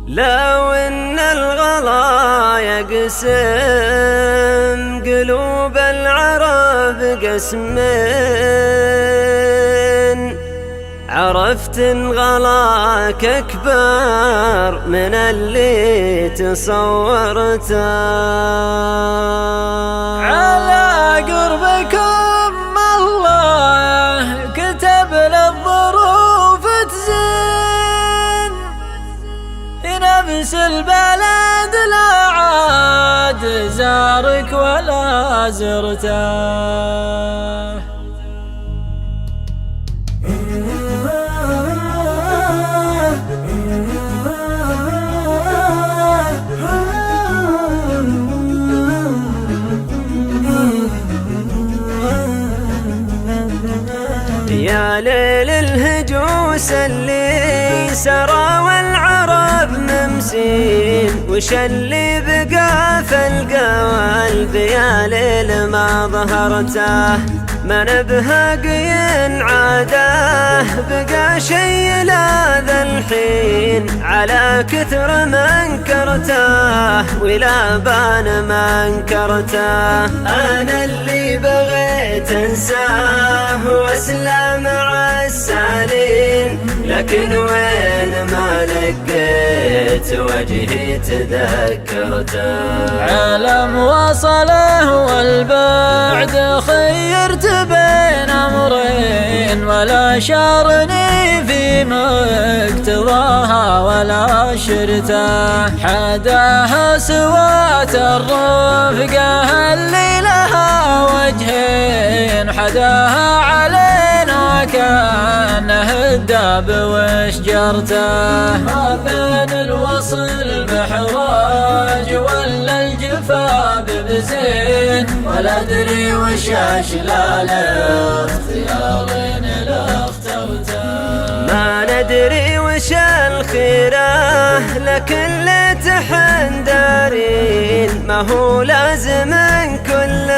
لو ان الغلا يقسم قلوب العرب قسمين، عرفت ان غلاك اكبر من اللي تصورته. على قربكم الله كتب للظروف تزين، نفس البلد لا عاد زارك ولا زرته. يا ليل الهجوس اللي سرى والعرب ممسين، وش اللي بقى في القلب يا ليل ما ظهرته. من بهاقي عاده بقى شي لا ذا الحين، على كثر ما انكرته ولا بان ما انكرته. انا اللي بغيت انساه واسلم مع السالين، لكن وين ما لقيت وجهي تذكرته. علم وصله والبعد خيرت بين امرين، ولا شارني في مقتضاها ولا شرته. حداها سوات الرفقه اللي لها وجهين، حداها علينا كانه الداب وشجرته. ما بين الوصل بحراج ولا الجفا بزين، ولا ادري وش اشلال اختيارين لا اخترته. ما ندري وش الخيره لكن لتحن دارين، ما هو لازم كل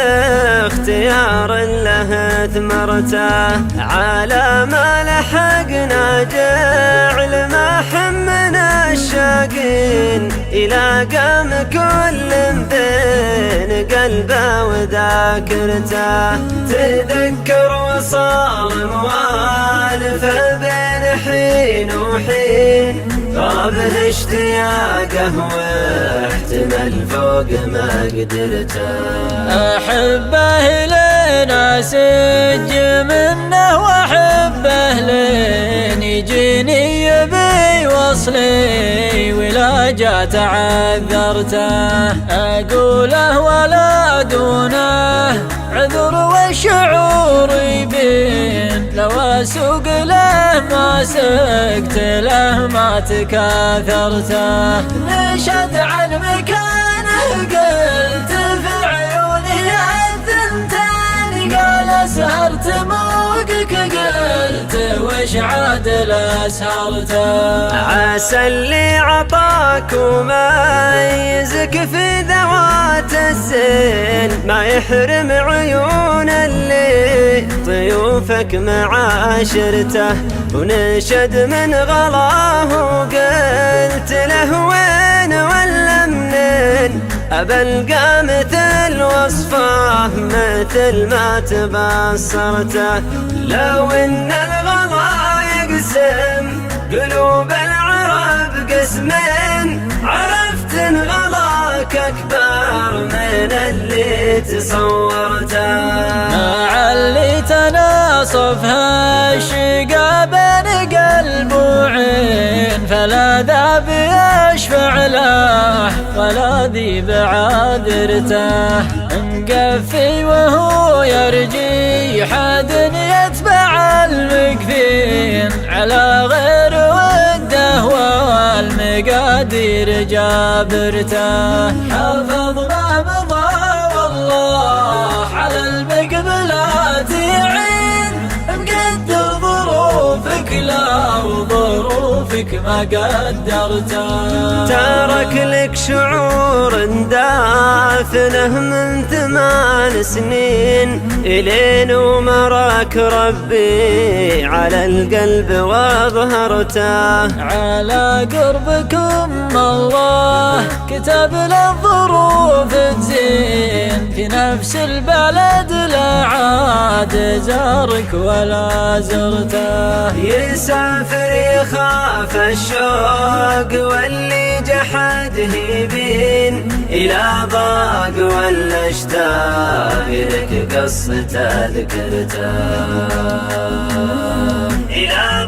اختيار له ثمرته. على ما لحقنا جعل ما حمنا الشاقين، إلى قام كل بين قلبه وذاكرته. تذكر وصار موالفه بين حين وحين، غابه اشتياقه واحتمل فوق ما قدرته. أحبه لين أسج منه وأحبه لين يجيني يبي وصلي، ولا جا تعذرته. أقوله ولا دونه عذر والشعور يبين، لو أسوق له ما سقت له ما تكاثرته. نشد عن مكانه قلت في عيوني الثنتين، قال سهرت موقك قلت وش عاد لأسهرته. عسى اللي عطاك وميزك في ذوات الزين، ما يحرم عيون اللي ضيوفك معاشرته. ونشد من غلاه وقلت له وين ولا منين، أبى القى مثل وصفه مثل ما تبصرته. لو ان الغلا يقسم قلوب العرب قسمين، عرفت ان غلاك اكبر من اللي تصورته. مع اللي تناصف هالشقا بين قلب وعين، فلا ذا بيشفع له ولا ذي بعاذرته. مقفي وهو يرجي حد يتبع المكفين، على غير وده والمقادير جابرته. حافظ ما مضى والله على المقبلات يعين، مقدر ظروفك لا وظروفي وجودك ما قدرته. ترك لك شعور دافنه من 8 سنين، إلين ومرك ربي على القلب واظهرته. على قربكم الله كتب للظروف تزين، في نفس البلد لا عاد زارك ولا زرته. يسافر يخاف الشوق واللي جحده يبين، إلى ضاق ولا اشتاق لك قصته ذكرته. إلى